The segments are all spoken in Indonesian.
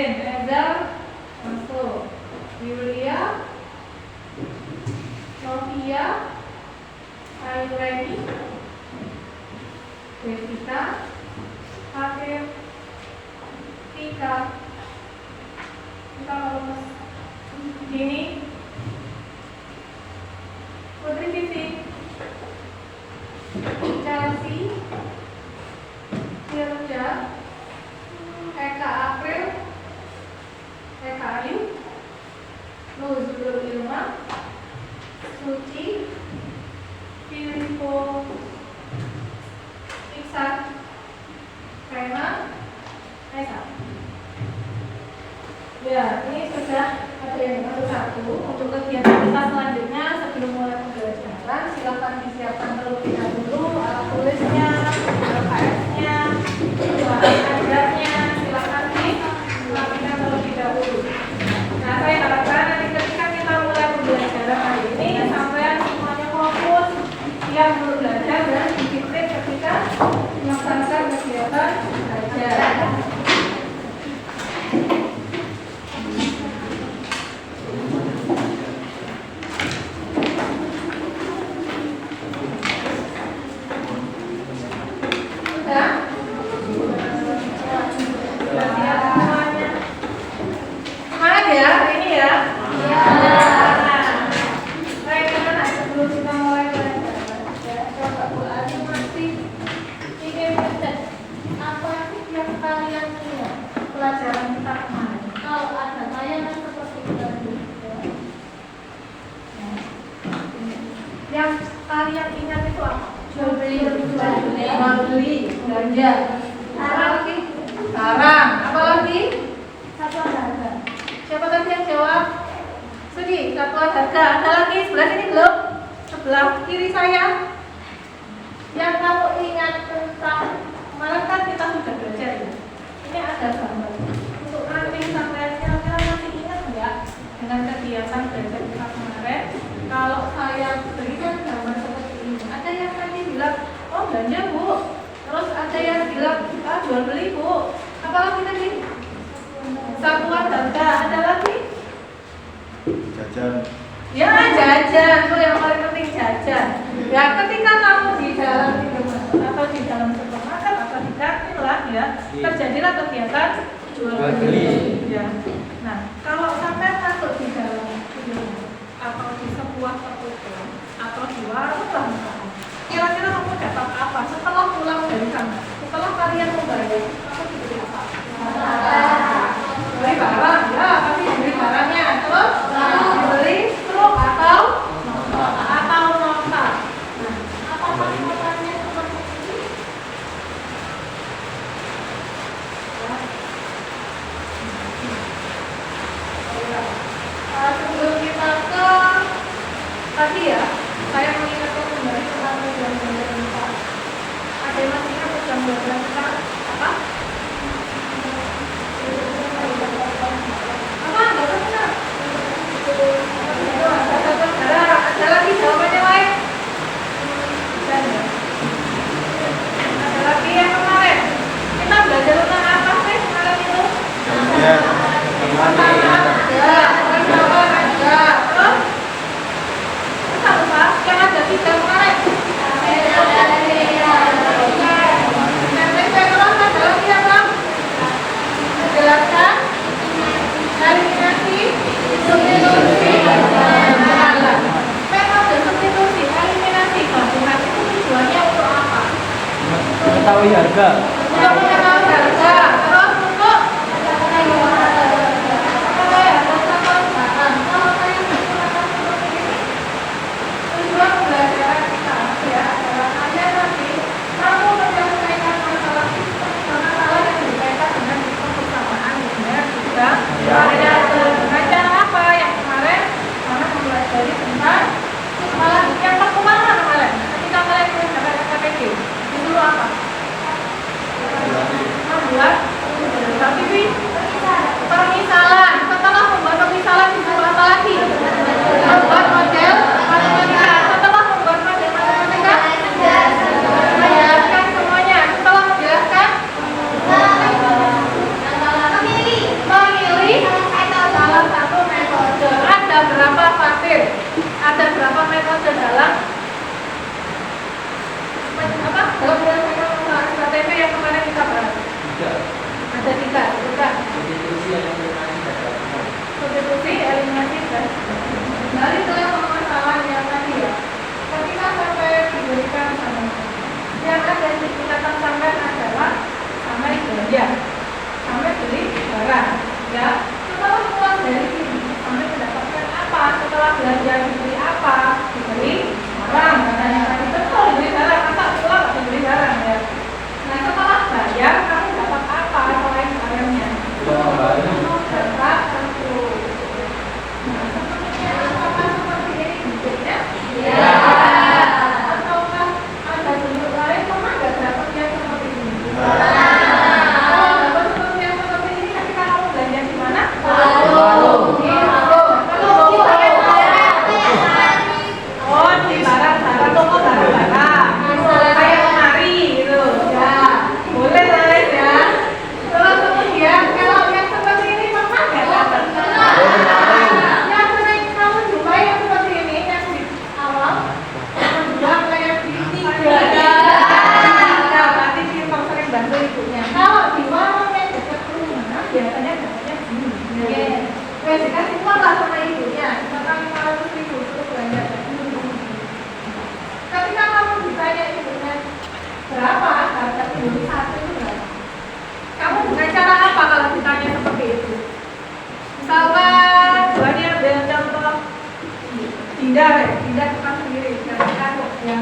Yasin, Ezel masuk, Yulia, Novia, Ayureni, Devita, Hakim, Tika, kita lulus. Dini, Putri Vivi, Chelsea, Silja, Eka April, Eka Ayu, Nuzul Ilma, Suci, Filipo, Iksan, Rena, Esa. Ya, ini sudah ada yang satu. Untuk kegiatan kita selanjutnya sebelum mulai pembelajaran, silakan disiapkan terlebih dahulu alat tulisnya, LKS-nya, ajarnya, silakan dilakukan terlebih dahulu. Nah, saya harapkan nanti ketika kita mulai pembelajaran hari ini, sampai semuanya fokus, siap belajar dan disiplin ketika melaksanakan kegiatan belajar. Belanja. Apa lagi? Sekarang. Apa lagi? Satuan harga. Siapa tadi yang jawab? Sudi, satuan harga. Ada lagi sebelah sini belum? Sebelah kiri saya. Yang kamu ingat tentang kemarin kan kita sudah belajar ya. Ini ada gambar. Untuk nanti sampai kira-kira masih ingat nggak dengan kegiatan belajar kita kemarin? Kalau saya berikan gambar seperti ini, ada yang tadi bilang, oh belanja bu. Terus ada yang bilang, jual beli bu. Apa lagi tadi? Satuan harga. Ada lagi? Jajan. Ya jajan, itu yang paling penting jajan. Ya ketika kamu di dalam atau di dalam supermarket atau di kantin lah ya, terjadilah kegiatan jual beli. Ya. Nah kalau sampai masuk di dalam atau di sebuah toko atau di warung lah misalnya, kira-kira kamu dapat apa setelah pulang dari sana? Setelah kalian membayar, kamu diberi apa? Beli barang, ya pasti diberi barangnya. Terus diberi truk atau nota. Nah, apakah notanya seperti ini? Sebelum kita ke tadi ya, saya mengingatkan kembali tentang program belajar kita. Ada yang masih ingat program belajar kita apa? Apa? Gak benar. Ada lagi jawabannya lain? Ada lagi yang kemarin. Kita belajar tentang apa sih kemarin itu? Yang ada tiga kemarin. Jelaskan eliminasi, substitusi, memang dan substitusi, eliminasi, gabungan itu tujuannya untuk apa? Mengetahui harga. Untuk mengetahui harga. Terus untuk tujuan pembelajaran kita ya adalah agar nanti kamu menyelesaikan masalah yang berkaitan dengan sistem persamaan linear juga variabel. Dengan cara apa? Yang kemarin karena mempelajari tentang malah yang kemana kemarin ketika kalian mengerjakan KPG disuruh apa? ibunya. Kalau di warung yang dekat rumah biasanya dapatnya gini. Dikasih uang lah sama ibunya, misalkan 500.000 untuk belanja. Ketika kamu ditanya ibunya berapa harga Indomie satu itu berapa? Kamu dengan cara apa kalau ditanya seperti itu? Misalkan buahnya ambil contoh Dinda tukang sendiri, jangan takut ya.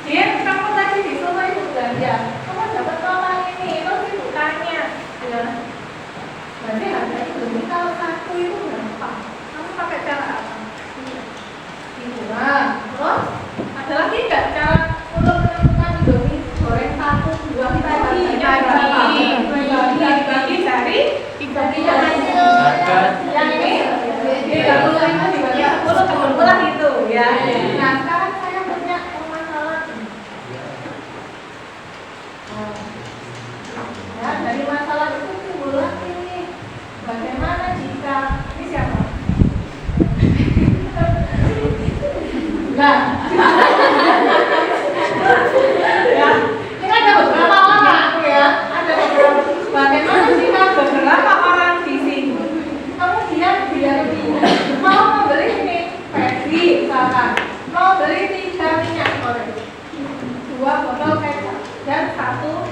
Dia kamu tadi disuruh ibu belanja, kamu dapat nomor ini, terus ibu tanya, ya. Berarti harga Indomie kalau satu itu berapa? Kamu pakai cara apa? Hitungan. Terus ada lagi nggak cara untuk menentukan Indomie goreng satu, dua, kita bagi dari yang ini 35 dibagi 10 lah itu ya. Nah sekarang saya punya masalah. Ya dari masalah itu timbul lagi nih. Bagaimana jika ini siapa? Nah, ya, ini ada beberapa orang ya, ada beberapa. Bagaimana jika beberapa orang di sini kemudian dia mau membeli ini Pepsi misalkan, mau beli 3 minyak goreng, 2 botol kecap dan 1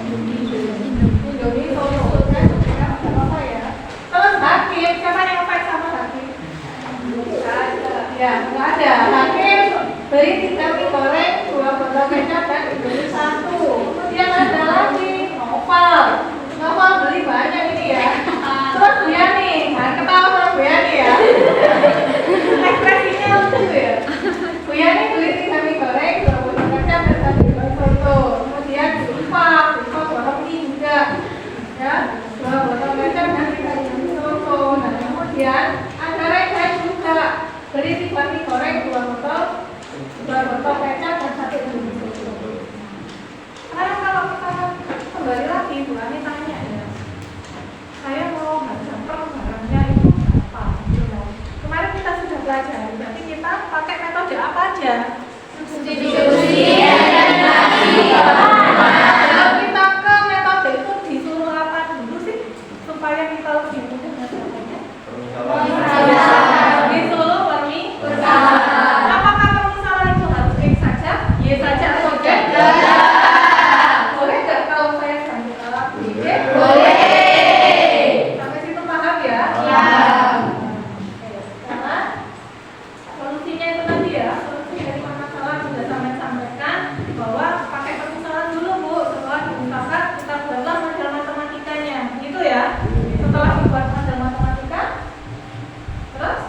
Indomie solo kan apa ya? Terus Hakim, siapa yang ngefans sama Hakim? Ya, nggak ada. Hakim beli 3 mie goreng, 2 botol kecap dan Indomie 1. Kemudian ada lagi Novel beli banyak ini ya. Terus dia nih, ketawa sama Bu Yani ya. Ekspresinya lucu ya. Bu Yani beli 3 mie goreng, 2 botol kecap dan 1 Indomie soto. Kemudian Diva borong 3 ya, 2 botol kecap dan 3 Indomie soto. Nah kemudian ada Reza juga beli 3 mie goreng, 2 botol kecap dan 1 Indomie soto. Sekarang kalau kita kembali lagi, Bu Ani tanya ya, saya mau harga per barangnya itu berapa? Kemarin kita sudah belajar, berarti kita pakai metode apa aja? Substitusi eliminasi. Kalau kita ke metode itu disuruh apa dulu sih supaya kita lebih mudah mengerjakannya? Disuruh permisalan. Apakah permisalan itu harus X saja? Y saja atau Z? Boleh nggak kalau saya ganti alat Y? Boleh. Sampai situ paham ya? Ya. Karena solusinya itu tadi ya, solusi dari permasalahan sudah sampaikan bahwa pakai permisalan dulu Bu, setelah misalkan kita buatlah model matematikanya, gitu ya. Setelah dibuat model matematika, terus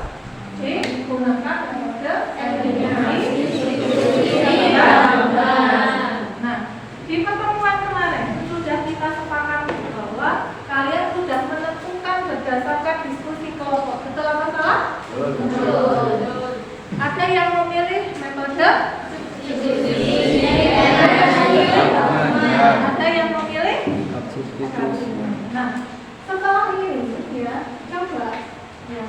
digunakan metode eliminasi. Nah, di pertemuan kemarin sudah kita sepakati bahwa kalian sudah menentukan berdasarkan diskusi kelompok. Betul apa salah? Betul. Ada yang memilih metode substitusi. Ada yang memilih substitusi. Nah, setelah ini ya, coba ya.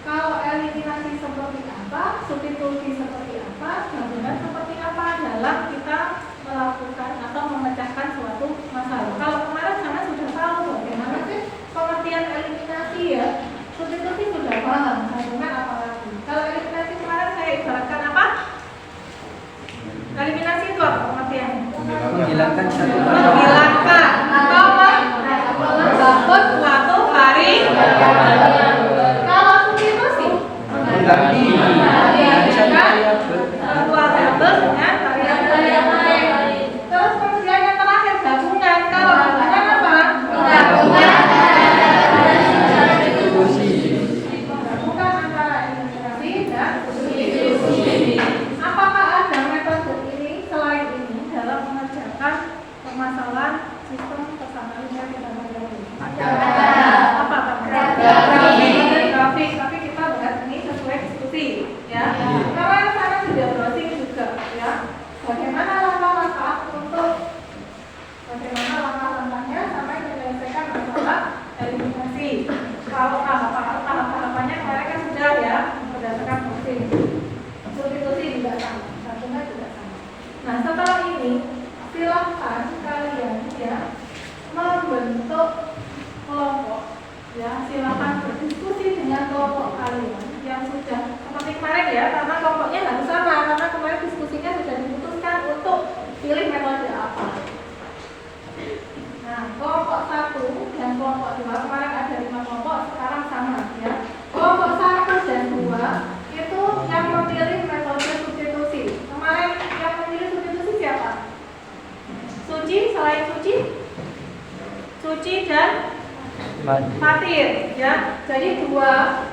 Kalau eliminasi seperti apa, substitusi seperti apa, gabungan seperti apa dalam kita melakukan atau memecahkan suatu masalah. Kalau kemarin sana sudah tahu bagaimana sih pengertian eliminasi ya, substitusi sudah paham, gabungan apa lagi. Kalau eliminasi kemarin saya ibaratkan apa? Eliminasi itu apa pengertiannya? Menghilangkan satu menghilangkan atau menghapus suatu variabel. Kalau substitusi mengganti satu variabel dengan variabel yang lain. Terus kemudian yang terakhir gabungan. Kalau gabungan apa? Gabungan gabungan antara eliminasi dan substitusi. Apakah ada metode ini selain ini dalam mengerjakan permasalahan sistem persamaan linear kita pelajari? Ada. Apa? Grafik. Tapi kita bahas ini sesuai diskusi, ya. Karena sana sudah browsing juga, ya. Bagaimana langkah-langkahnya sampai menyelesaikan masalah eliminasi. Kalau tahapannya kemarin kan sudah ya berdasarkan browsing. Substitusi juga sama, gabungan juga sama. Nah setelah ini silahkan kalian ya dengan kelompok kalian yang sudah seperti kemarin ya, karena kelompoknya harus sama, karena kemarin diskusinya sudah diputuskan untuk pilih metode apa. Nah, kelompok 1 dan kelompok 2 kemarin ada 5 kelompok, sekarang sama ya. Kelompok 1 dan 2 itu yang memilih metode substitusi. Kemarin yang memilih substitusi siapa? Suci, selain Suci? Suci dan Fatir ya. Jadi 2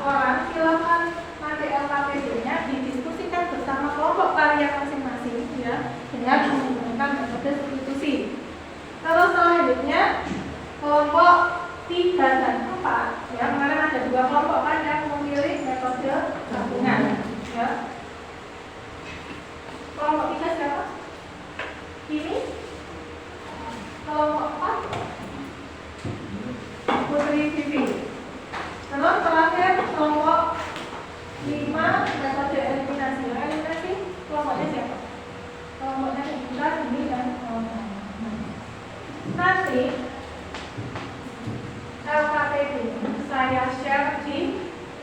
orang silakan nanti LKPD-nya didiskusikan bersama kelompok kalian masing-masing ya, dengan menggunakan metode substitusi. Kalau selanjutnya kelompok 3 dan 4 ya, kemarin ada 2 kelompok kan yang memilih metode gabungan ya. Kelompok 3 siapa? Ini. Kelompok 4 Putri Vivi. Terus terakhir kelompok 5 metode eliminasi. Eliminasi kelompoknya siapa? Kelompoknya kita ini dan kelompok. Nanti LKPD saya share di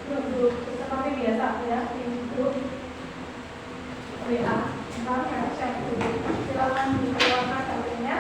grup seperti biasa ya, di grup WA. Nanti saya share dulu. Silakan dikeluarkan datanya.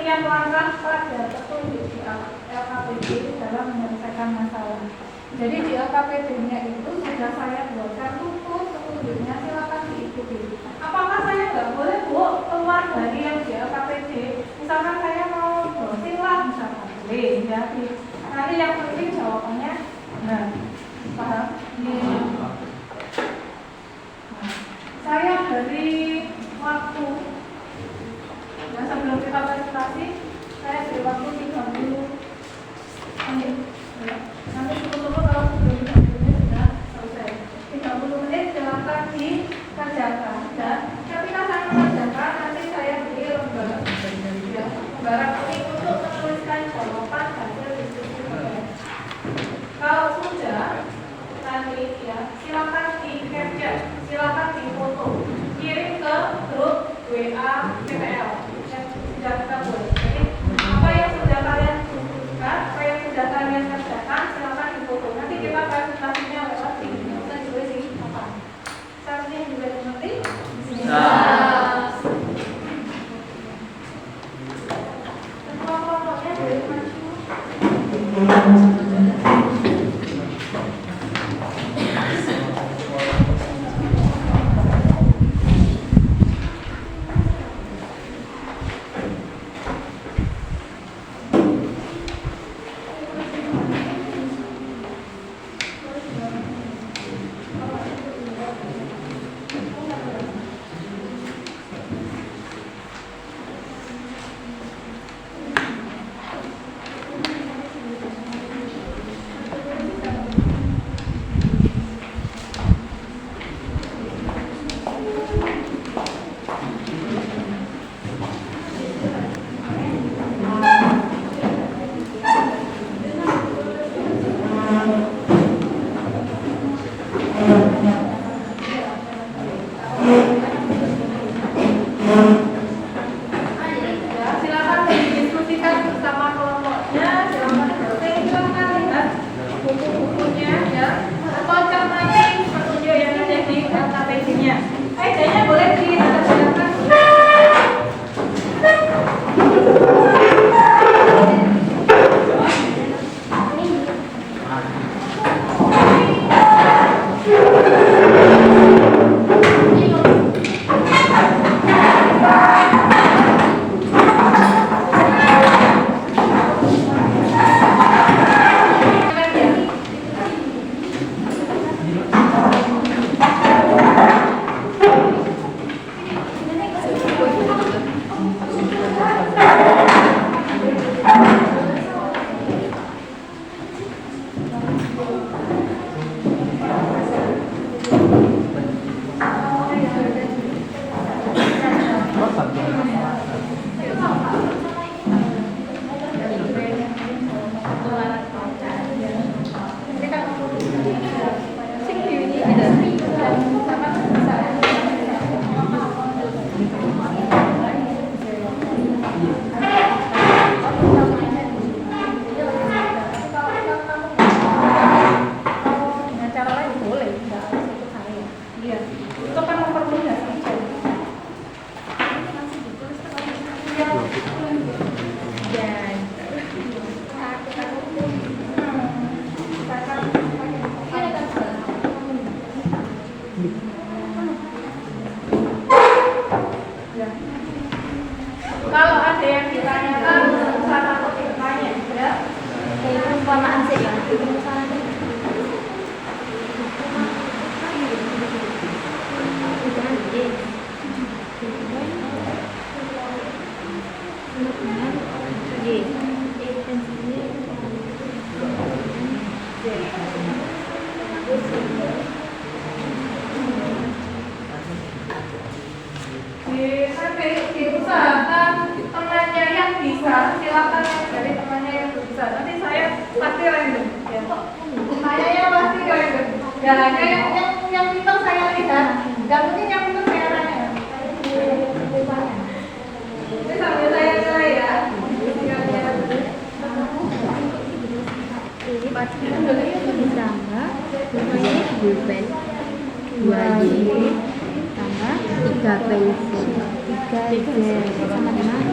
setiap langkah pada petunjuk di LKPD dalam menyelesaikan masalah. Jadi di LKPD-nya itu sudah saya buatkan tutur petunjuknya, silakan diikuti. Apakah saya nggak boleh keluar dari yang di LKPD? Misalkan saya mau browsing lah, misalkan boleh. Jadi nanti yang penting jawabannya benar. Paham? Nah, saya beri waktu. Nah, sebelum kita presentasi, saya beri waktu 30 menit. Ya. Nanti tunggu kalau sebelum 30 menit sudah selesai. 30 menit silakan dikerjakan. Dan ketika saya mengerjakan, nanti saya beri lembaran. Ya, lembaran ini untuk menuliskan jawaban hasil diskusi kalian. Kalau sudah, nanti ya silakan di capture, silakan difoto, kirim ke grup WA PPL. Sudah kita buat. Jadi apa yang sudah kalian butuhkan, apa yang sudah kalian kerjakan, silakan difoto. Nanti kita presentasinya lewat sini. Kita tulis ini apa? Saatnya juga dimengerti? Kelompok-kelompoknya boleh maju. Kalau ada yang ditanyakan, usaha aku ditanya, ya. Perumpamaan sih ya. Diusahakan temannya yang bisa, silakan dari temannya yang bisa. Nanti saya pasti random, ya. Saya pasti random. Ya hanya yang pintar saya lihat, dan mungkin yang pintar saya tanya. Ini sambil saya nilai ya. Ditambah ini pulpen 2Y tambah 3 pensil 3 pen sama dengan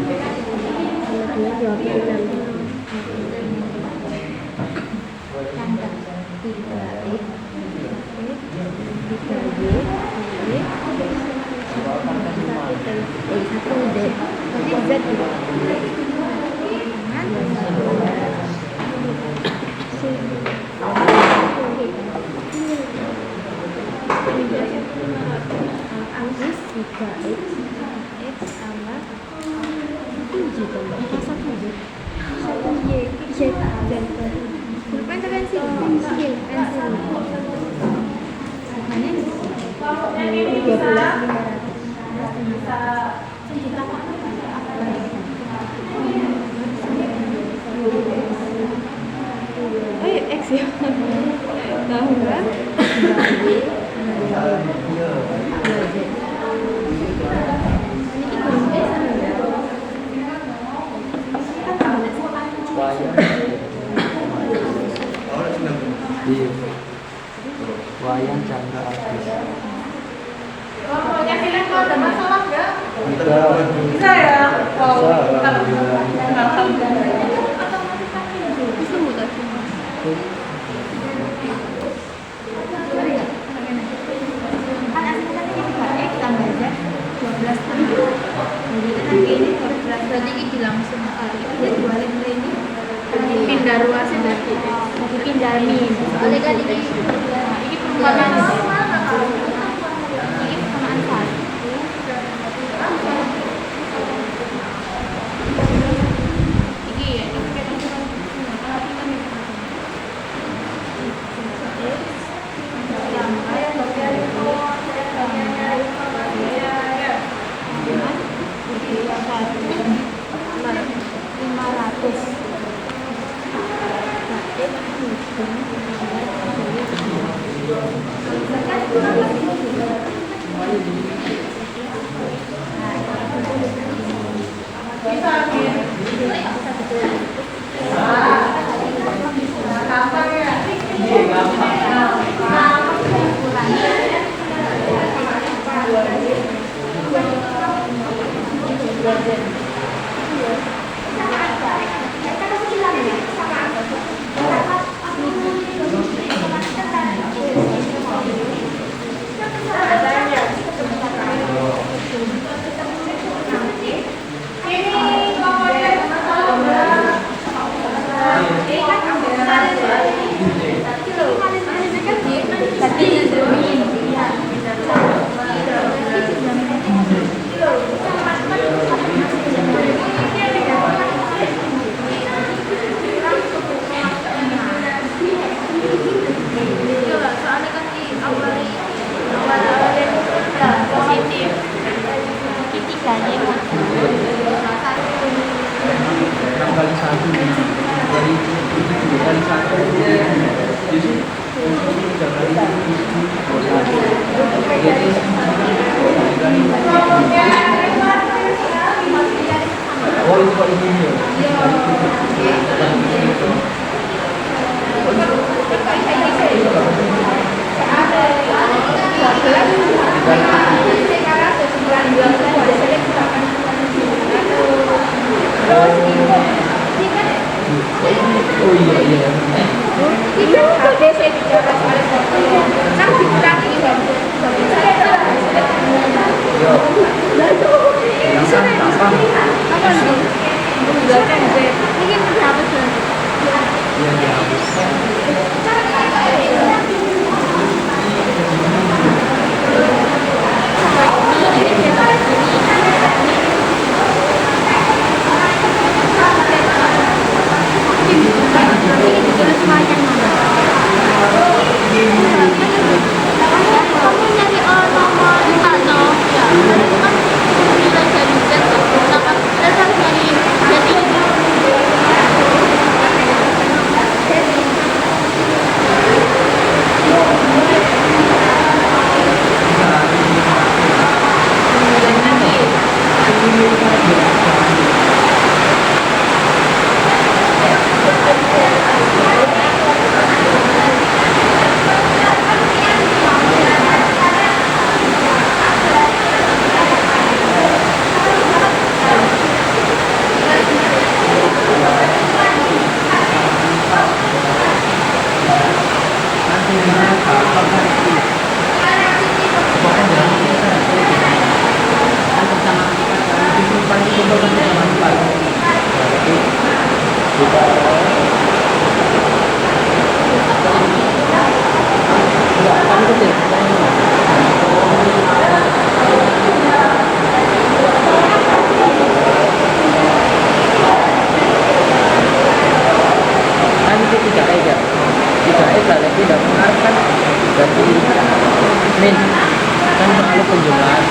22 26. Tanda 3x 3y 1D 1Z Angus 3x x sama 7 tambah 1y 1y z dan pulpen pensil pensil harganya 13.500 oh ya x ya tambah 2y 2z Wayang Chandra Artis. Kalau nyakilin kok ada masalah nggak? Bisa ya? Wow. Bisa, alhamdulillah. Bisa mudah kan aslinya tadi 3x tambah z 12 tambah jadi kan ini 12 berarti ini langsung kali ini dibalik ke ini pindah ruasnya dari dipindah nih soalnya kan ini perumpamaan ini persamaan satu ini ya ini kayak Kan itu 3E ya. 3E kalau tidak benar kan berarti min kan selalu penjumlahan.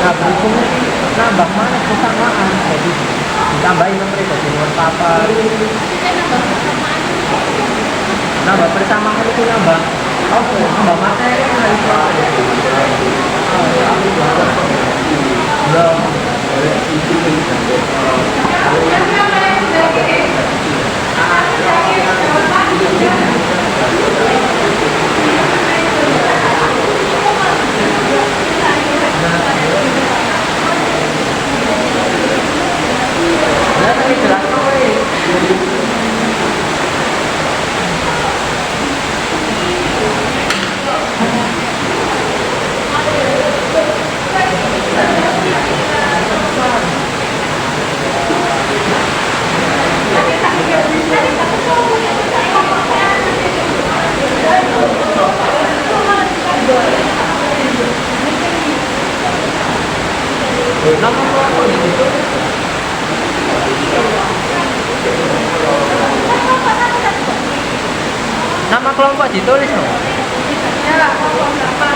Nah berhubung nambah mana kesamaan, jadi ditambahin nomor itu jadi nomor papa. Nambah persamaan itu nambah. Oke, nambah materi kan itu. Ya, tapi jelas nama kelompok di situ. Nama kelompok ditulis no? Ya, kelompok berapa?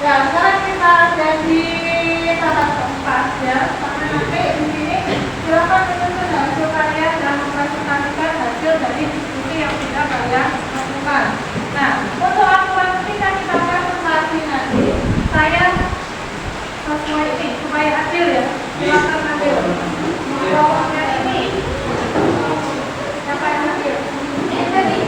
Ya, sekarang kita ada di tahap keempat ya. Sama nanti di sini silakan menyusun hasil karya dan mempresentasikan hasil dari diskusi yang sudah kalian lakukan. Nah, untuk aturan ketika kita presentasi nanti, saya sesuai ini supaya adil ya. Silakan ambil pokoknya ini. Siapa yang ambil? Tadi.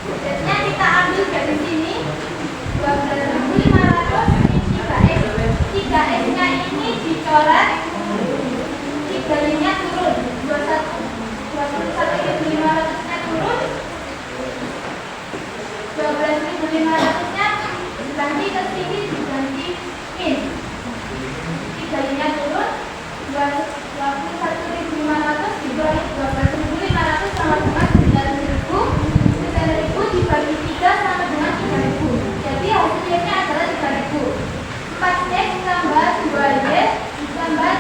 Z-nya kita ambil dari sini 12.500 min 3x. 3x-nya ini dicoret, 3-nya turun, 21.500-nya turun, 12.500-nya diganti ke sini, diganti min, 3-nya turun, 21.500 dibagi 12.500 sama dengan 9.000. 9.000 dibagi 3 sama dengan 3.000. Jadi hasilnya adalah 3.000. 4x tambah 2y tambah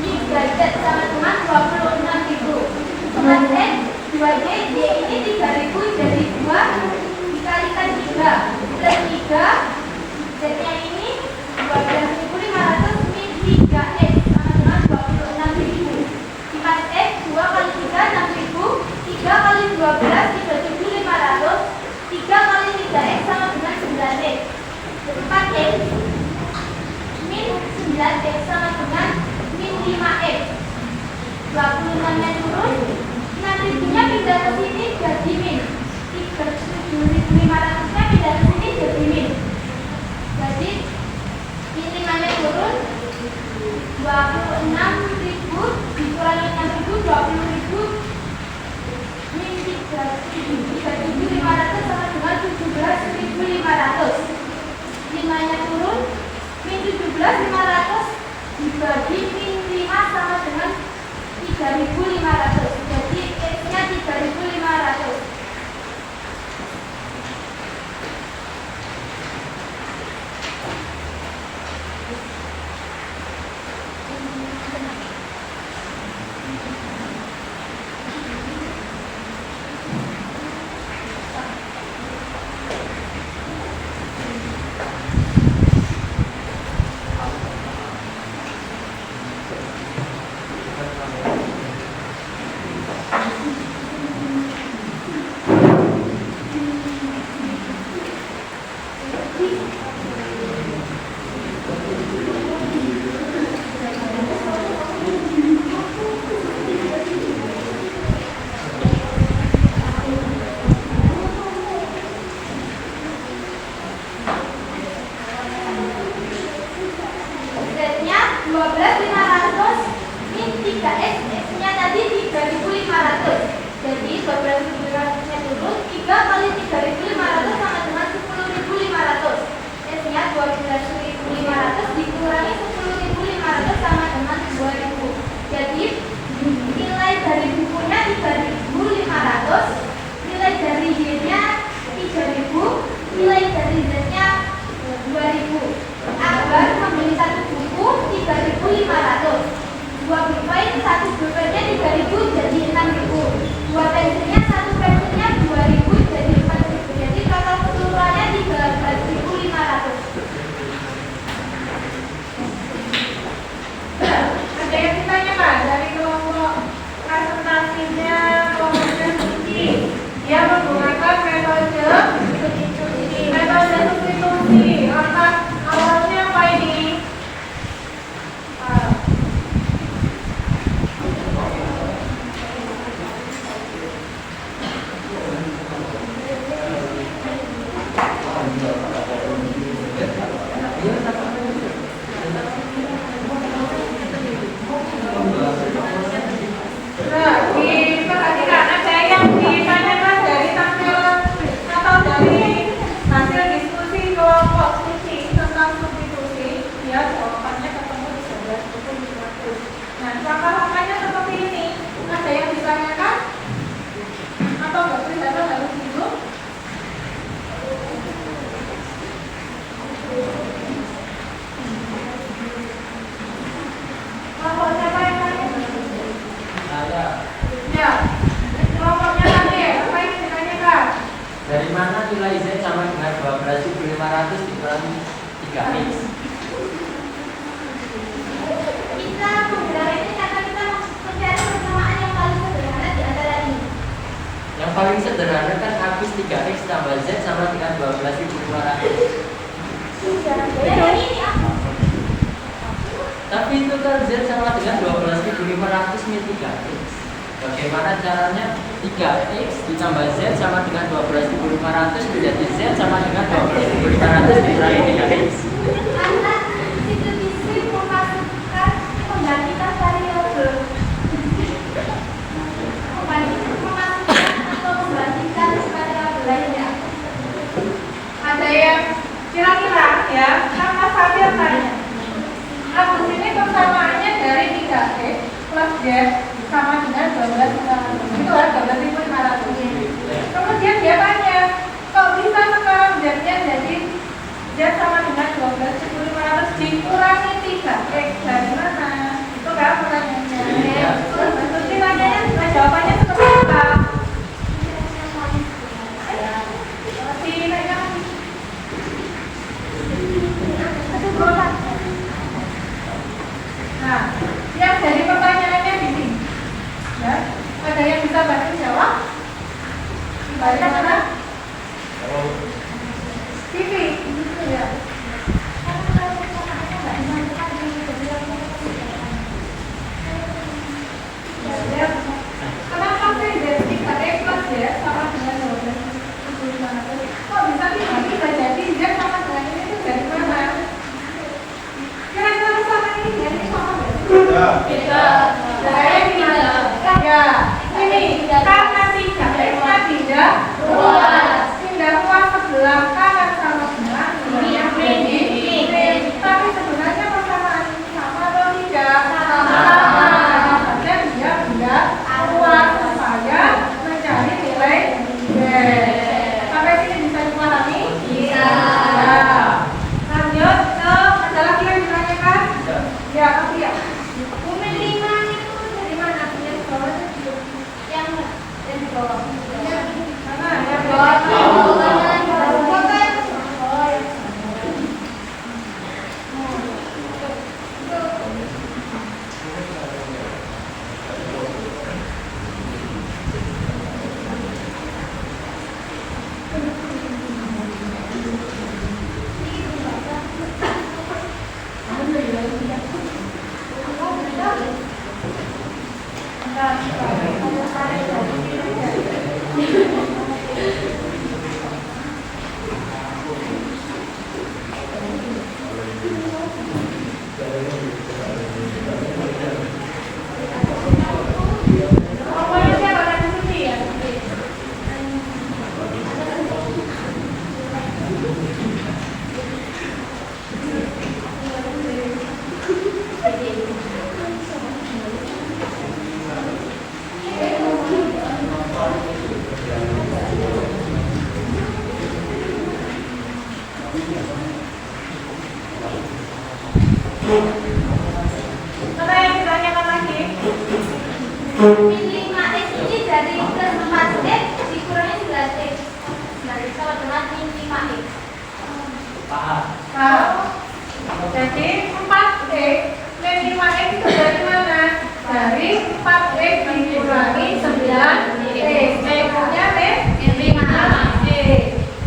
3z sama dengan 26.000. 4x 2y ini 3.000 jadi 2 dikalikan 3 plus 3 z-nya ini 12.500 min 3x sama dengan 26.000. 4x 2 kali 3 6.000, 3 kali 12 3.500, 3 kali 3x sama dengan 9x. 4x min 9x sama dengan min 5x. 26-nya turun, 6.000-nya pindah ke sini jadi min, 7.500-nya pindah ke sini jadi min. Jadi min 5-nya turun, 26.000 dikurangi 6.000, 20.000 min 3.500 sama dengan 17.500. 5-nya turun, min 17.500 dibagi min 5 sama dengan 3.500. Jadi x-nya 3.500. Z-nya 12.500 min 3x, x-nya tadi 3.500. Jadi 12.500-nya turun, 3 kali 3.500 sama dengan 10.500. S-nya 12.500 dikurangi 10.500 sama dengan 2.000. Jadi nilai dari bukunya 3.500, nilai dari Y-nya 3.000, nilai dari Z-nya 2.000. Agar membeli satu buku 3.500, 2 pulpen, 1 pulpennya 3.000 jadi 6.000, 2 pensilnya, 1 pensilnya 2.000 jadi 4.000. Jadi total keseluruhannya 13.500. Ada yang ditanya Pak dari kelompok presentasinya kelompoknya Suci. Dia menggunakan metode substitusi. Langkah awalnya apa ini? Nah, diperhatikan ada yang ditanyakan dari tampilan atau dari hasil diskusi kelompok Suci tentang substitusi. Ya, jawabannya ketemu di 11 buku 500. Nah, langkah-langkahnya seperti ini. Ada yang ditanyakan atau nggak kelihatan harus bingung? Kelompok siapa yang tanya? Saya. Ya, kelompoknya tanya. Apa yang ditanyakan? Dari mana nilai Z sama dengan 12.500 dikurangi 3x? Kita menggunakan ini karena kita mencari persamaan yang paling sederhana di antara ini. Yang paling sederhana kan habis 3x tambah Z sama dengan 12.500. Yang ini apa? Tapi itu kan Z sama dengan 12.500 min 3x. Bagaimana caranya? 3x ditambah z sama dengan 12.500 menjadi z sama dengan 12.500 dikurangi 3x. Anak itu bisa memasukkan penggantikan variabel. Memasukkan atau menggantikan variabel lainnya. Ada yang kira-kira ya, sama Fabio tanya. Agus ini persamaannya dari 3x plus z sama dengan 12.500. Itu kan 12.500. Kemudian dia tanya, kok bisa sekarang z-nya jadi z sama dengan 12.500 dikurangi 3x dari mana? Itu kan pertanyaannya. Terus nanyanya, jawabannya seperti apa? Nah, yang jadi pertanyaannya di sini, ya, ada yang bisa bantu jawab? Dari mana? TV, ya. Kenapa sih Z 3x plus Z sama dengan 12.500? Kok bisa jadi Z sama dengan ini itu dari mana? Kira-kira sama ini jadi sama nggak sih? Beda. Saya gimana? Ya, ini karena 3x tidak luas. Tidak luas sebelah kanan sama dengan ini. Tapi sebenarnya persamaan ini sama atau tidak? Sama. Saja dia tidak luas supaya mencari nilai Z. Sampai sini bisa dipahami? Bisa. Lanjut ke ada lagi yang ditanyakan? Ya, tapi ya. Momen 5 itu dari mana? Yang di bawah itu yang di bawah. Mana? Yang di bawah. Pokoknya siapa yang di sini ya? Mana yang ditanyakan lagi? Min 5x ini dari plus 4x dikurangi 11x. Dari sama dengan min 5x. Nah, jadi 4x min 5x itu dari mana? Dari 4x dikurangi 9x. X-nya min 5x.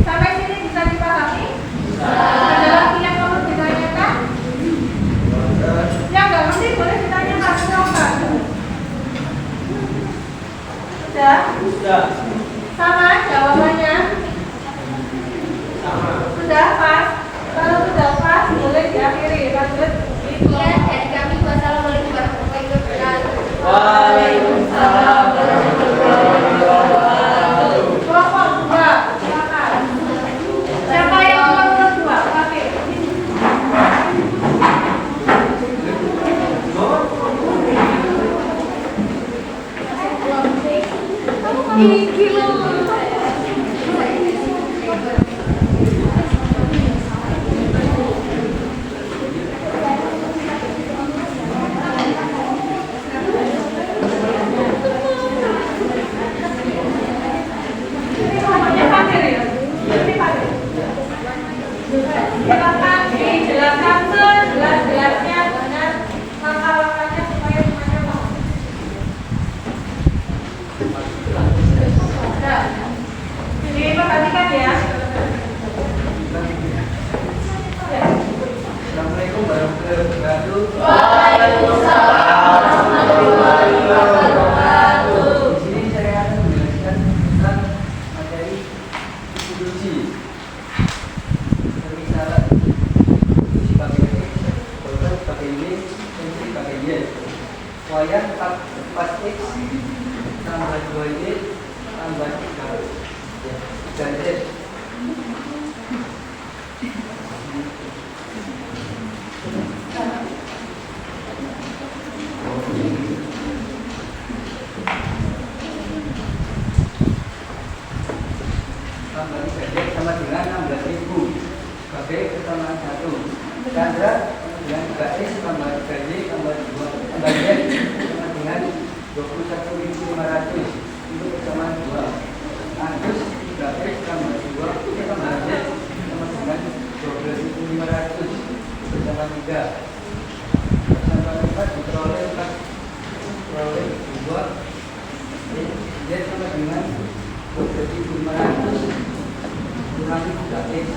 Sampai sini bisa dipahami? Ada lagi yang perlu ditanyakan? Yang nggak ngerti boleh ditanyakan, coba. Sudah? Sama jawabannya? Sudah pas? Kalau sudah pas boleh diakhiri. Lanjut. Ya, dari kami wassalamualaikum warahmatullahi wabarakatuh. Waalaikumsalam warahmatullahi wabarakatuh. Kelompok 2, silakan. Siapa yang nomor 2? Pakai. Gigi loh. Ini nomornya pakai ya? Ini pakai. Silakan dijelaskan sejelas-jelasnya dengan langkah-langkahnya supaya semuanya paham. tambah 3Z sama dengan 16.000. Sebagai persamaan 1. Chandra sama dengan 3X tambah 3Y tambah 2 tambah Z sama dengan 21.500. Itu persamaan 2. Agus 3X tambah 2 tambah Z sama dengan 12.500. Persamaan 3. Persamaan 4 diperoleh 2 Z sama dengan 12.500 kurangi 3X.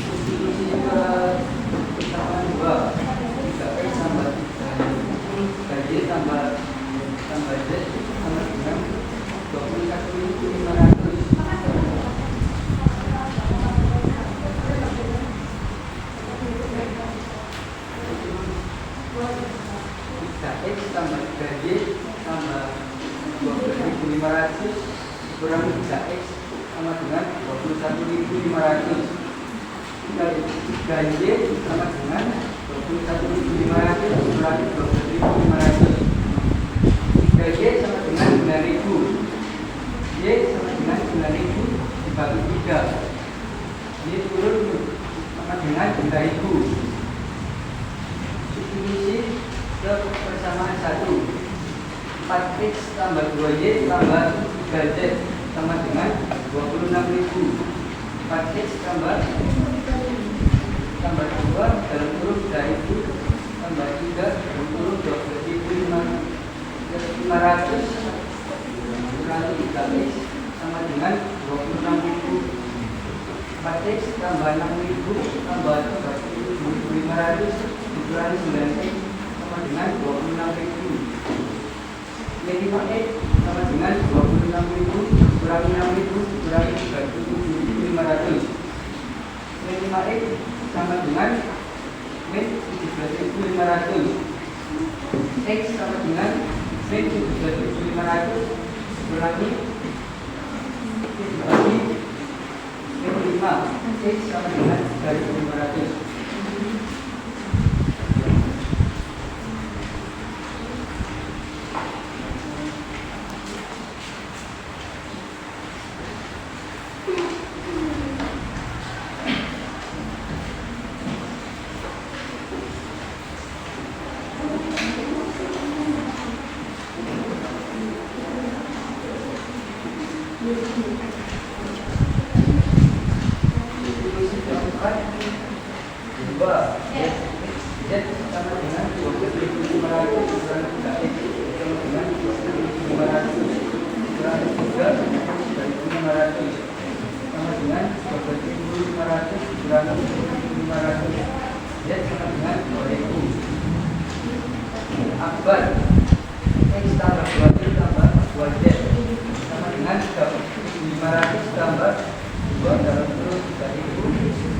Substitusi ke persamaan 2. 3X tambah 3Y tambah Z sama dengan 21.500. 3X tambah 3Y tambah 12.500 kurangi 3X sama dengan 21.500. 3Y sama dengan 21.500 kurangi 12.500. 3Y sama dengan 9.000. Y sama dengan 9.000 dibagi 3. Y turun sama dengan 3.000. Substitusi ke persamaan 1. 4X tambah 2Y tambah 3Z sama dengan 26.000. 4X tambah 2 dalam kurung 3.000 tambah 3 dalam kurung 12.500 kurangi 3X sama dengan 26.000. 4X tambah 6.000 tambah 12.500 dikurangi 9X sama dengan 26.000. 5X sama dengan 26.000 kurangi 6.000 kurangi 37.500. 5X sama dengan 17.500. X sama dengan 17.500 kurangi dibagi 5. X sama dengan 3.500. Akbar X tambah 2Y tambah 2Z sama dengan 500 tambah 2 dalam kurung 3.000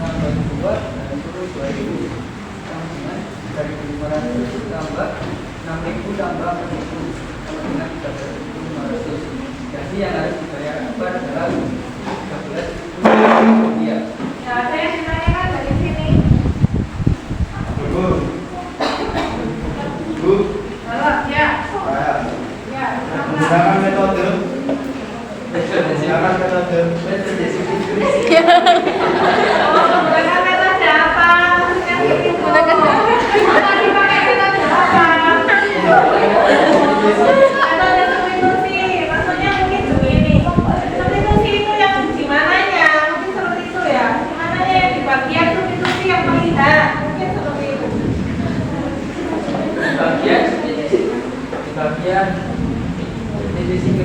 tambah 2 dalam kurung 2.000 sama dengan 3.500 tambah 6.000 tambah 4.000 sama dengan 13.500. Jadi yang harus dibayar Akbar adalah 13.000 rupiah. Ya, saya ditanyakan dari sini. Bu, Halo, ya. Ya, menggunakan metode Oh, menggunakan metode apa? Yang ini menggunakan dipakai metode apa? Metode substitusi. Maksudnya mungkin begini. Substitusi itu yang di mananya? Mungkin seperti itu ya. Di mananya yang di bagian substitusi yang melihat? Mungkin seperti itu. Bagian substitusi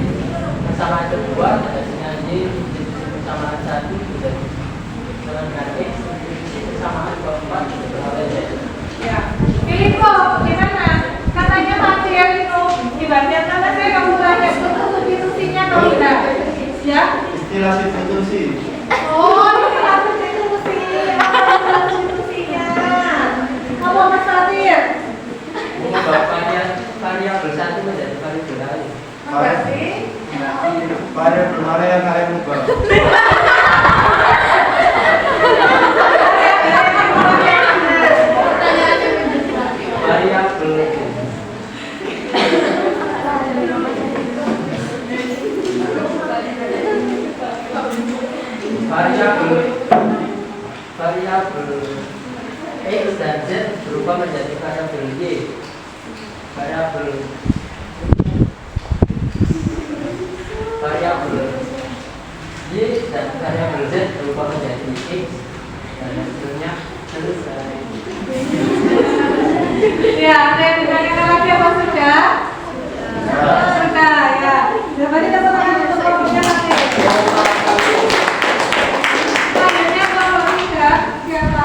persamaan kedua ada sinergi substitusi persamaan 1 menjadi dengan X, substitusi persamaan keempat oleh Z. Ya, Filipo, gimana? Katanya material itu di bagian mana saya kamu tanya bentuk substitusinya atau tidak? Ya? istilah substitusi. Oh, istilah substitusi. Apa substitusinya? Kamu Mas Fatir? Mengubah variabel 1 menjadi variabel lain. Berarti? Variabel mana yang kalian ubah? Variabel variabel X dan Z berubah menjadi variabel Y. Variabel Y dan variabel Z berubah menjadi X dan hasilnya selesai. Ya, ada yang ditanyakan lagi apa sudah? Sudah, ya. Berarti tepuk tangan untuk kelompoknya nanti. Selanjutnya kelompok 3, siapa?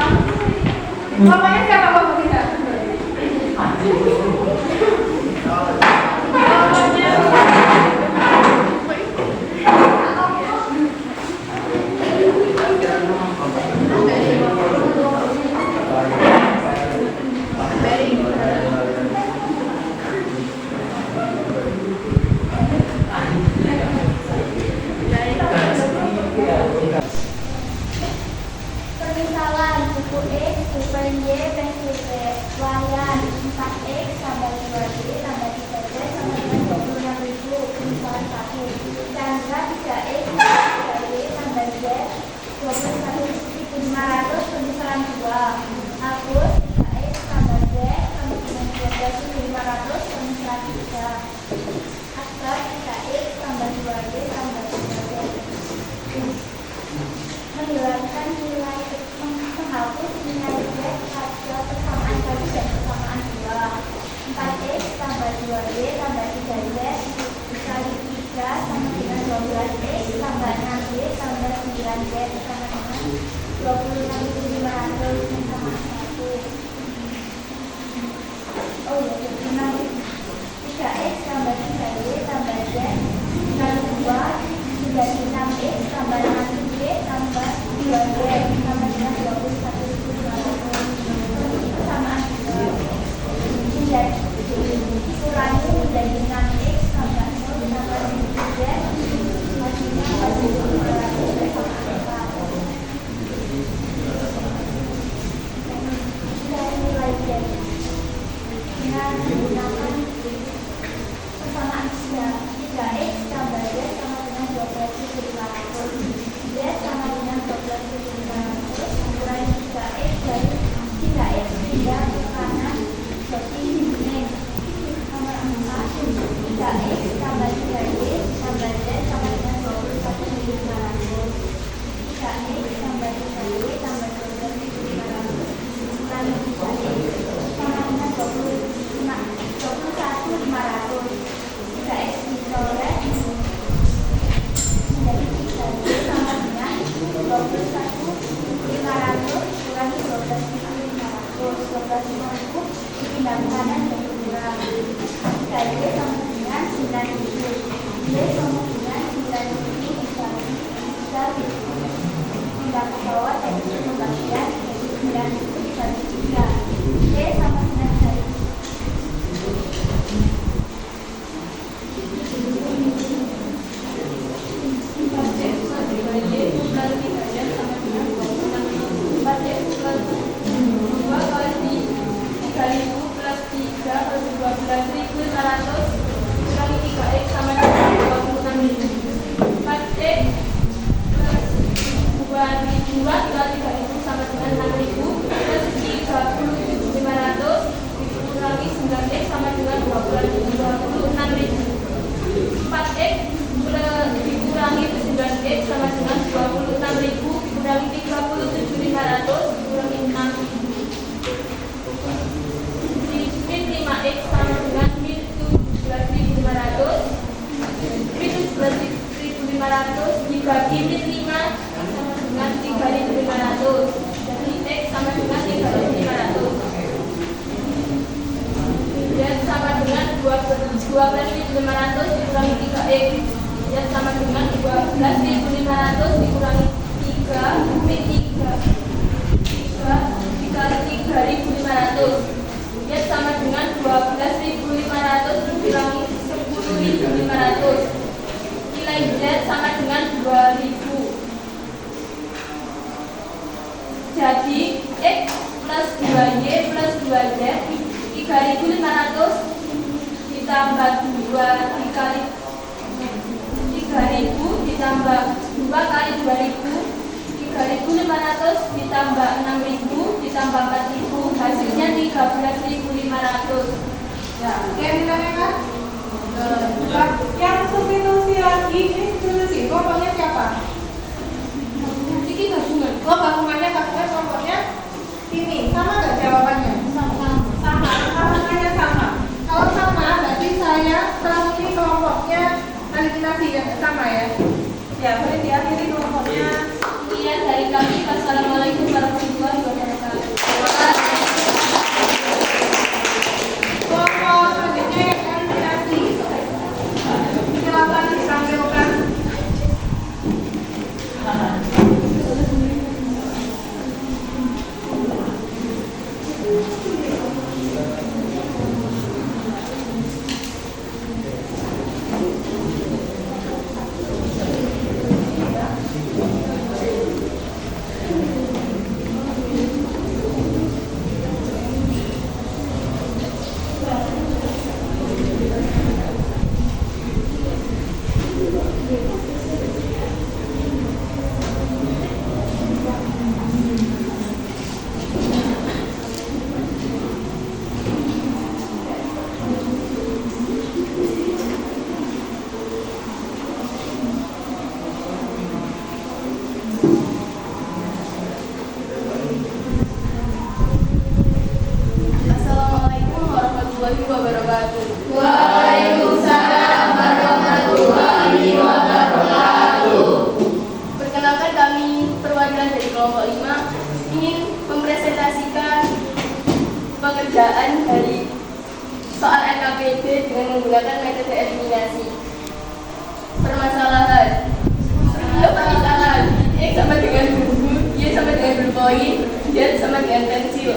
Kelompoknya siapa kelompok 3? Permisalan buku X super Y pensil B wayan 4X tambah 2Y tambah 3Z sama dengan 26.000. Permisalan 1 Chandra 3X tambah 3Y tambah Z 21.500. Permisalan 2 Agus 3X tambah Z sama dengan 12.500. Permisalan 3 Askar 3X tambah 2Y tambah 3Z menghilangkan nilai menghapus nilai Z pada persamaan 1 dan persamaan 2. 4X tambah 2Y tambah 3Z dikali 3 sama dengan 12X tambah 6Y tambah 9Z sama dengan 26.500 sama 1. Oh ya, 3X tambah 3Y tambah Z dikali 2 menjadi 6X tambah 6Y tambah 2Y sama dengan 21.500. Persamaan 2 menjadi dikurangi menjadi 6X tambah 0 tambah 7Z hasilnya 4.500 sama 4. Dari nilai Z dengan menggunakan persamaan 3X tambah Z sama dengan 12.500. Z sama dengan 12.500 mengurangi 3X dari 3X pindah ke kanan seperti ini. Nomor 4 3X tambah 3Y tambah Z sama dengan 21.500. 3X tambah 3Y tambah 12.500 mengurangi 3X sama dengan 21.500. 3X dicolek menjadi 3Y sama dengan 21.500 kurangi 12.500. 12.500 dipindah ke kanan dan berkurang. 3Y sama dengan 9.000. Y sama dengan 9.000 dikali 3 pindah ke bawah dan pembagian jadi 9.000 dikali 3. Y sama dengan 3. Dibagi min 5 sama dengan 3.500. Jadi X sama dengan 3.500. Dan sama dengan 12.500 dikurangi 3X. Dan sama dengan 12.500 dikurangi 3 min 3 dikali 3.500. Dan sama dengan 12.500 dikurangi 10.500. Nilai Z sama dengan 2000. Jadi X plus 2Y plus 2Z 3.500 ditambah 2 dikali 3.000 ditambah 2 kali 2.000 substitusi. Kelompoknya siapa? Ini gabungan. Oh, gabungannya kelompoknya ini. Sama nggak jawabannya? Sama. Angka-angkanya sama. Kalau sama, berarti saya setelah ini kelompoknya eliminasi yang sama ya. Ya, boleh diakhiri kelompoknya. Sekian dari kami. Wassalamualaikum warahmatullahi wabarakatuh. Kelompok selanjutnya yang eliminasi. Silakan ditampilkan. Assalamualaikum warahmatullahi wabarakatuh. Waalaikumsalam warahmatullahi wabarakatuh. Perkenalkan, kami perwakilan dari kelompok 5 ingin mempresentasikan pekerjaan dari soal NKPD dengan menggunakan metode eliminasi. Permasalahan. Permasalahan. X sama dengan buku, Y sama dengan berpoin, Z sama dengan pensil.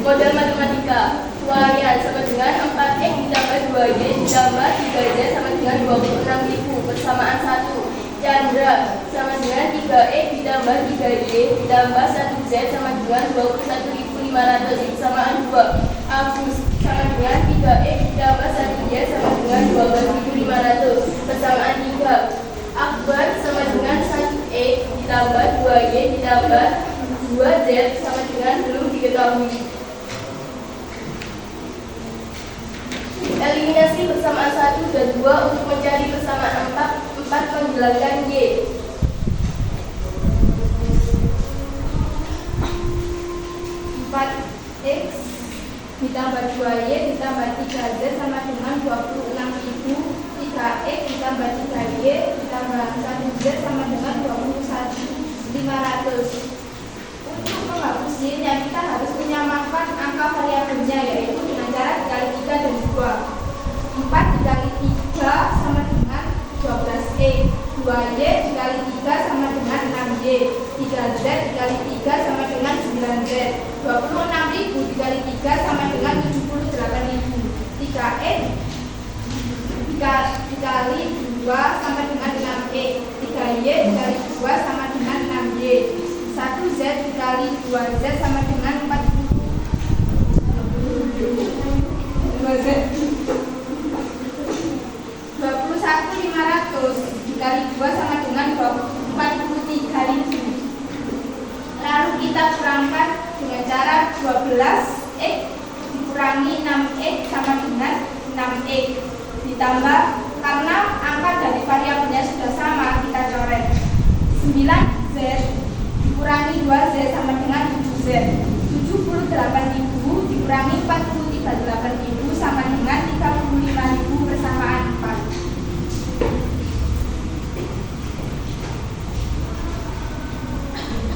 Model matematika. Ulangan sama dengan 4X ditambah 2Y ditambah 3Z sama dengan 26.000. Persamaan 1. Chandra sama dengan 3X ditambah 3Y ditambah 1Z sama dengan 21.500. Persamaan 2. Agus sama dengan 3X ditambah 1Y sama dengan 12.500. Persamaan 3. Akbar sama dengan 1X ditambah 2Y ditambah 2Z sama dengan belum diketahui. Eliminasi persamaan 1 dan 2 untuk mencari persamaan 4 menghilangkan Y. 4X ditambah 2Y ditambah 3Z sama dengan 26.000. 3X ditambah 3Y ditambah 1Z sama dengan 21.500. Untuk menghapus Y-nya kita harus menyamakan angka variabelnya, yaitu dengan cara dikali 3 dan 2. 4 dikali 3 sama dengan 12X. 2Y dikali 3 sama dengan 6Y. 3Z dikali 3 sama dengan 9Z. 26.000 dikali 3 sama dengan 78.000. 3X dikali 2 sama dengan 6X. 3Y dikali 2 sama dengan 6Y. 1Z dikali 2Z sama dengan 2Z. 21.500 dikali 2 sama dengan 43.000. Lalu kita kurangkan dengan cara 12X dikurangi 6X sama dengan 6X. Ditambah, karena angka dari variabelnya sudah sama, kita coret. 9Z dikurangi 2Z sama dengan 7Z. 78.000 dikurangi 43.800 sama dengan 35.000 persamaan 4.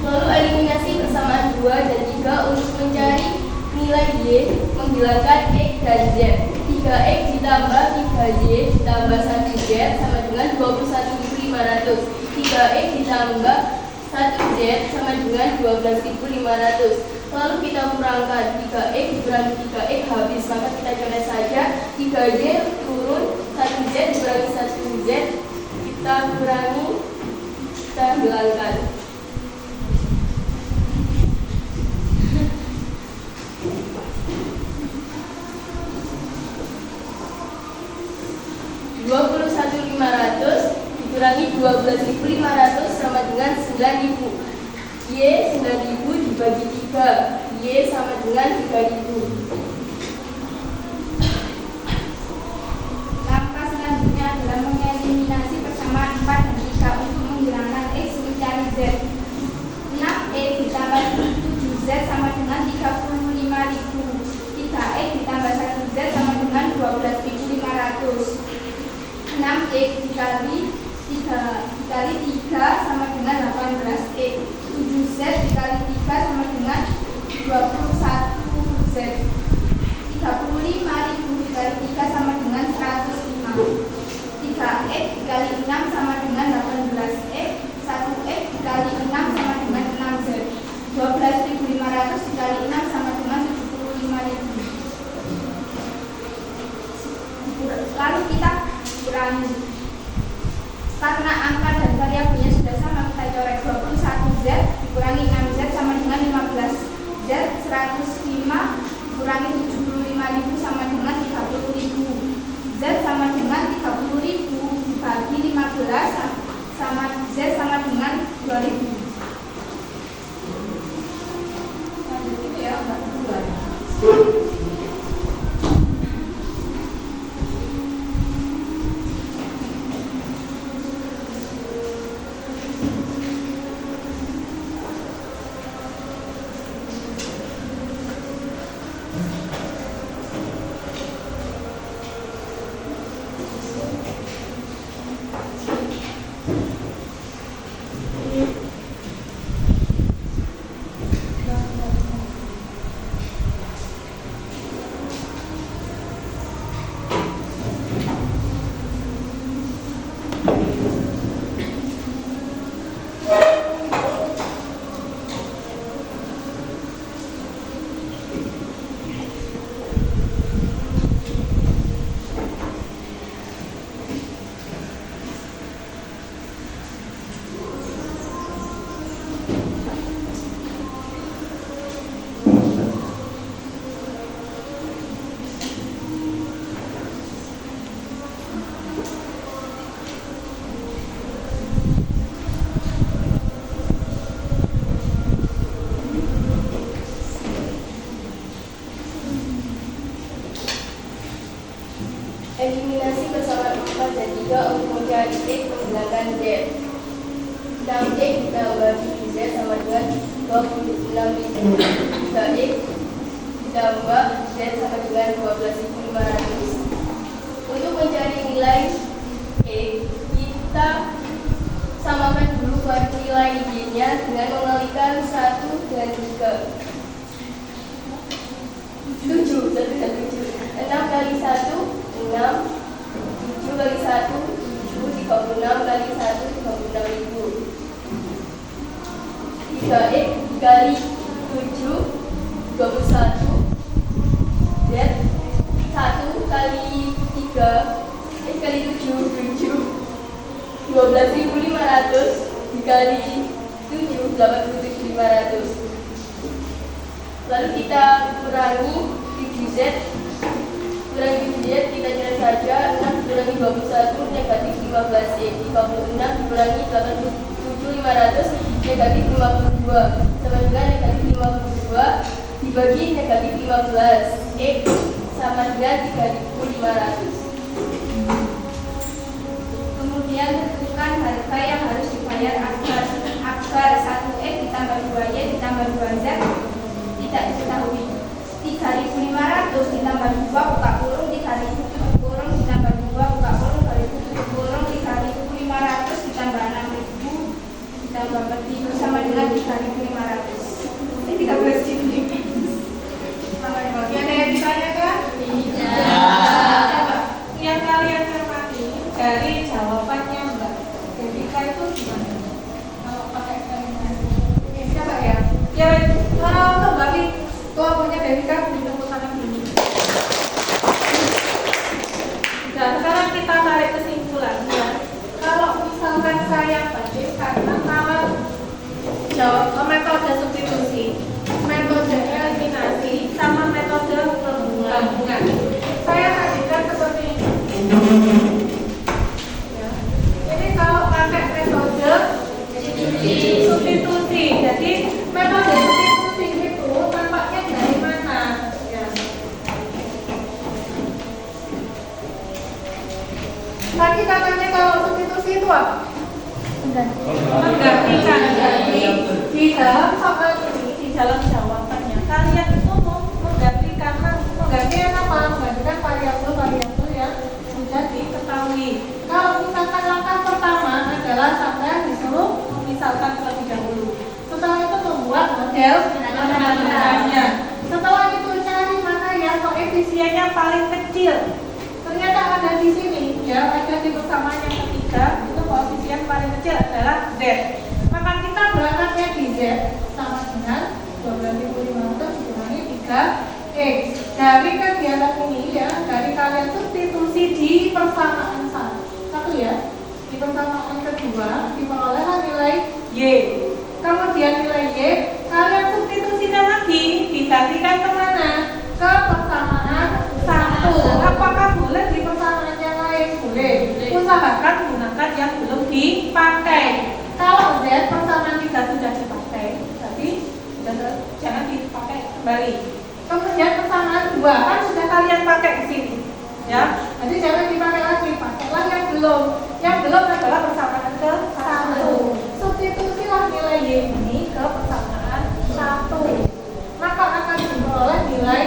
Lalu eliminasi persamaan 2 dan 3 untuk mencari nilai Y menghilangkan X dan Z. 3X ditambah 3Y ditambah 1Z sama dengan 21.500. 3X ditambah 1Z sama dengan 12.500. Lalu kita kurangkan 3X dikurangi 3X habis, maka kita coret saja. 3Y turun, 1Z dikurangi 1Z kita kurangi, kita hilangkan. 21.500 dikurangi 12.500 sama dengan 9.000. Y 9.000 dibagi 3, Y sama dengan 3.000. Langkah selanjutnya adalah mengeliminasi persamaan 4 dan 3. dikali 3 sama dengan 18 X. 7Z dikali 3 sama dengan 21Z. 35.000 dikali 3 sama dengan 105. 3X dikali 6 sama dengan 18X. 1X dikali 6 sama dengan 6Z. 12.500 dikali 6 sama dengan 75.000. Lalu kita kurangi. Karena angka dan variabelnya sudah sama, kita coret. 21Z dikurangi 6Z sama dengan 15Z. 105 dikurangi 75.000 sama dengan 30.000. Z sama dengan 30.000 dibagi 15 sama Z sama dengan 2.000. Itu ya, enggak kedua. Eliminasi bersama 4 dan 3 untuk mencari X menghilangkan Z. 6X ditambah 7Z sama dengan 26.000. 3X ditambah Z sama dengan 12.500. Untuk mencari nilai X, kita samakan dulu nilai Y-nya dengan mengalihkan 1 dan 3. 7, 1 dan 7. 6 kali 1, 6. 7 kali 1, 7. 36 kali 1, 36.000. 3X dikali 7, 21. Z 1 kali 3, X kali 7, 7. 12.500 dikali 7, 87.500. Lalu kita kurangi 7Z. Kurangi 7Z kita cari saja. 6 dikurangi 21 negatif 15. 36 dikurangi 87.500 negatif 52 sama dengan negatif 52 dibagi negatif 15. X sama dengan 3.500. Kemudian tentukan harga yang harus dibayar agar 1X ditambah 2Y ditambah 2Z tidak diketahui. 3.500 ditambah 2 buka kurung 3.000 tutup kurung ditambah 2 buka kurung 2.000 tutup kurung 3.500 ditambah 6.000 ditambah 4.000 sama dengan 3.500. Ini 13.000. Masih ada yang ditanyakan? Coba, yang kalian cermati dari jawabannya Mbak Devika itu gimana? Kalau pakai eliminasi. Siapa ya? Ya, kalau untuk bagi kelompoknya Devika di tepuk tangan dulu. Nah, sekarang kita tarik kesimpulannya. Kalau misalkan saya bandingkan antara jawab metode substitusi, metode eliminasi, sama metode gabungan, saya bandingkan seperti ini. Ya. Ini kalau pakai metode substitusi, jadi metode substitusi itu tampaknya dari mana? Ya. Tadi katanya kalau substitusi itu apa? Menggantikan. Jadi di dalam soal ini, di dalam jawabannya kalian itu mau menggantikan apa? Menggantikan variabel yang sudah diketahui. Kalau misalkan langkah pertama adalah sampai disuruh memisahkan terlebih dahulu. Setelah itu membuat model matematikanya. Setelah itu cari mana yang koefisiennya paling kecil. Ternyata ada di sini, ya, ada di persamaan yang ketiga. Itu koefisien paling kecil adalah Z. Maka kita berangkatnya di Z sama dengan 12.500 dikurangi 3x. Dari kegiatan ini ya, dari kalian substitusi di persamaan satu ya, di persamaan kedua diperolehlah nilai Y. Kemudian nilai Y kalian substitusikan lagi, digantikan kemana? Ke persamaan satu. Apakah boleh di persamaan yang lain? Boleh. Usahakan gunakan yang belum dipakai. Kalau Z persamaan 3 sudah dipakai, tapi jangan dipakai kembali. Kemudian persamaan 2 kan sudah kalian pakai di sini, ya. Jadi jangan dipakai lagi, pakailah yang belum. Yang belum adalah persamaan ke 1. Substitusilah nilai Y ini ke persamaan 1. Maka akan diperoleh nilai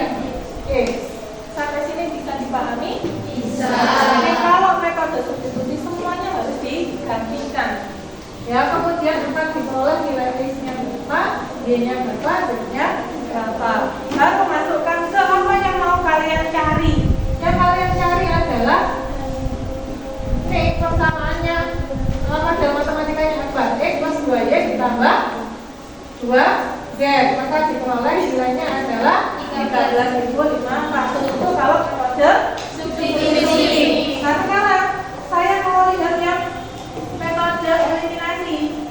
X. Sampai sini bisa dipahami? Bisa. Jadi kalau metode substitusi semuanya harus digantikan. Ya, kemudian akan diperoleh nilai X-nya berapa, Y-nya berapa, Z-nya berapa. Lalu masukkan ke apa yang mau kalian cari. Yang kalian cari adalah ini persamaannya model matematikanya apa? X plus 2Y ditambah 2Z. Maka diperoleh nilainya adalah 13.500. Itu kalau metode substitusi. Nah, sekarang saya mau lihat yang metode eliminasi.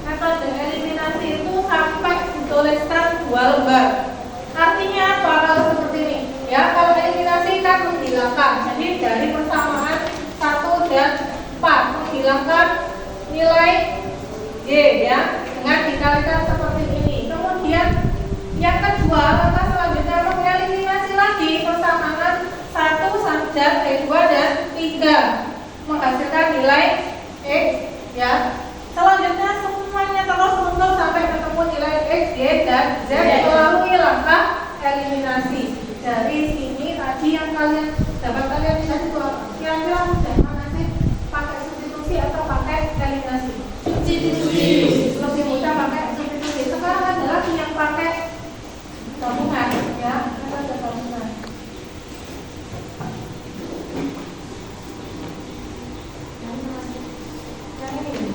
Metode eliminasi itu sampai dituliskan 2 lembar. Artinya apa? Kalau seperti ini, ya, kalau eliminasi kan menghilangkan. Jadi dari persamaan 1 dan 4 menghilangkan nilai Y, ya, dengan dikalikan seperti ini. Kemudian yang kedua, langkah selanjutnya mengeliminasi lagi persamaan 1 dan 2 dan 3 menghasilkan nilai X, ya. Selanjutnya semuanya terus mundur sampai ketemu nilai X, Y, dan Z melalui langkah eliminasi. Dari sini tadi yang kalian dapat kalian lihat itu kira-kira mudah mana sih? Pakai substitusi atau pakai eliminasi? Substitusi. Lebih mudah pakai substitusi. Sekarang ada lagi yang pakai gabungan, ya. Kita ada gabungan. Yang ini.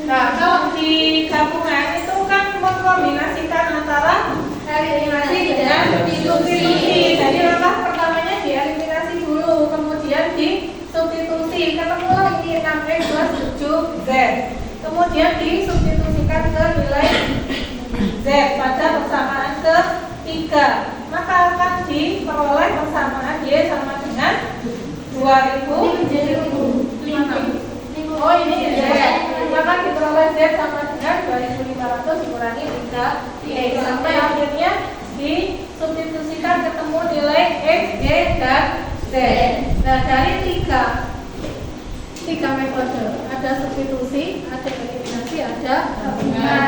Nah, kalau di gabungan itu kan mengkombinasikan antara eliminasi dengan substitusi. Jadi langkah pertamanya dieliminasi dulu, kemudian disubstitusi. Ketemulah ini 6X plus 7Z. Kemudian disubstitusikan ke nilai Z pada persamaan ketiga. Maka akan diperoleh persamaan Y sama dengan 2000. Oh, ini Z. Maka diperoleh Z sama dengan 2500 dikurangi 3X sampai akhirnya disubstitusikan ketemu nilai X, Y, dan Z. Nah, dari tiga metode, ada substitusi, ada eliminasi, ada gabungan.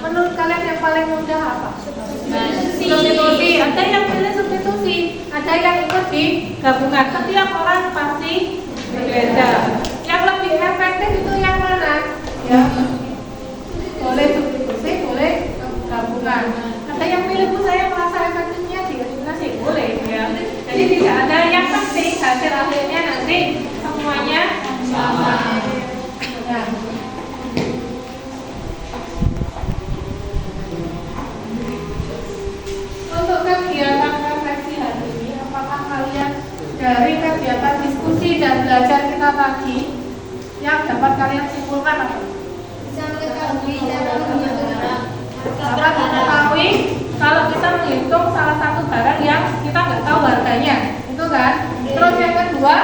Menurut kalian yang paling mudah apa? Substitusi. Ada yang pilih substitusi, ada yang ikut di gabungan. Setiap orang pasti berbeda. Yang lebih efektif itu yang mana? Ya, boleh substitusi, boleh gabungan. Ada yang pilih Bu, saya merasa efektifnya di eliminasi, boleh ya. Jadi tidak ada yang penting hasil akhirnya nanti semuanya sama. Ya. dari kegiatan diskusi dan belajar kita tadi yang dapat kalian simpulkan apa? Bisa mengetahui cara menghitung barang. Dapat mengetahui kalau kita menghitung salah satu barang yang kita nggak tahu harganya, itu kan? Terus yang kedua,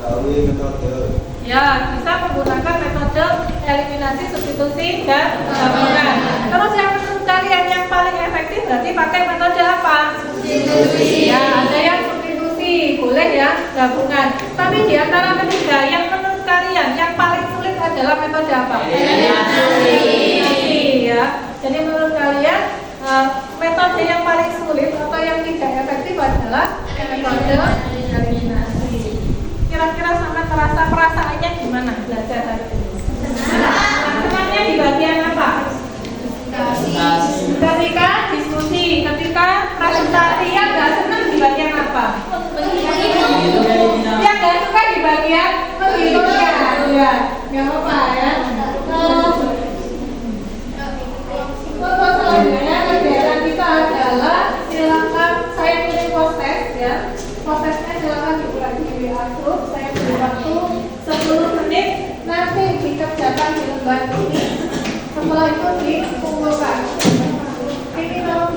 Tahu metode. ya bisa menggunakan metode eliminasi, substitusi, dan gabungan. Terus yang menurut kalian yang paling efektif berarti pakai metode apa? Substitusi. Ya, ada yang substitusi, boleh ya gabungan. Tapi di antara ketiga yang menurut kalian yang paling sulit adalah metode apa? Eliminasi. Ya. Jadi menurut kalian metode yang paling sulit atau yang tidak efektif adalah metode eliminasi. Kira-kira sama terasa perasaannya gimana belajar hari ini? Senangnya di bagian apa? Ketika diskusi, ketika presentasi, yang nggak senang di bagian apa? Yang nggak suka di bagian menghitungnya, ya, nggak apa ya. Untuk selanjutnya kegiatan kita adalah silakan saya pilih proses ya. Prosesnya silakan dibuat di WA group. Saya beri waktu 10 menit. Nanti dikerjakan di lembar ini. Setelah itu dikumpulkan. Ini kalau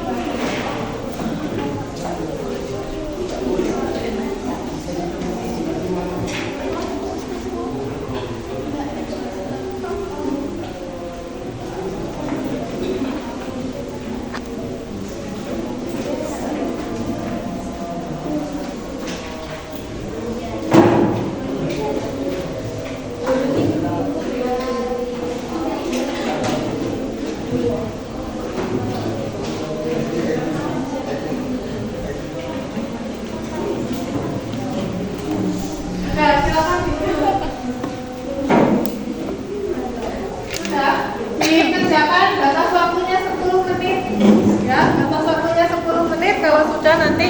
silakan duduk. Sudah dikerjakan, batas waktunya 10 menit. Ya, batas waktunya 10 menit. Kalau sudah nanti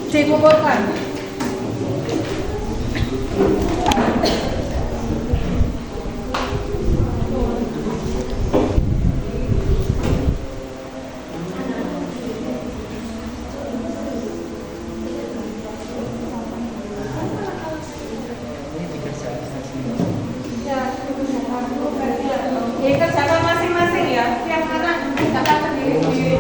dikumpulkan. Dikerjakan masing-masing ya, yang mana kerjakan sendiri-sendiri.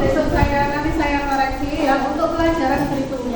besok nanti saya koreksi ya untuk pelajaran berikutnya.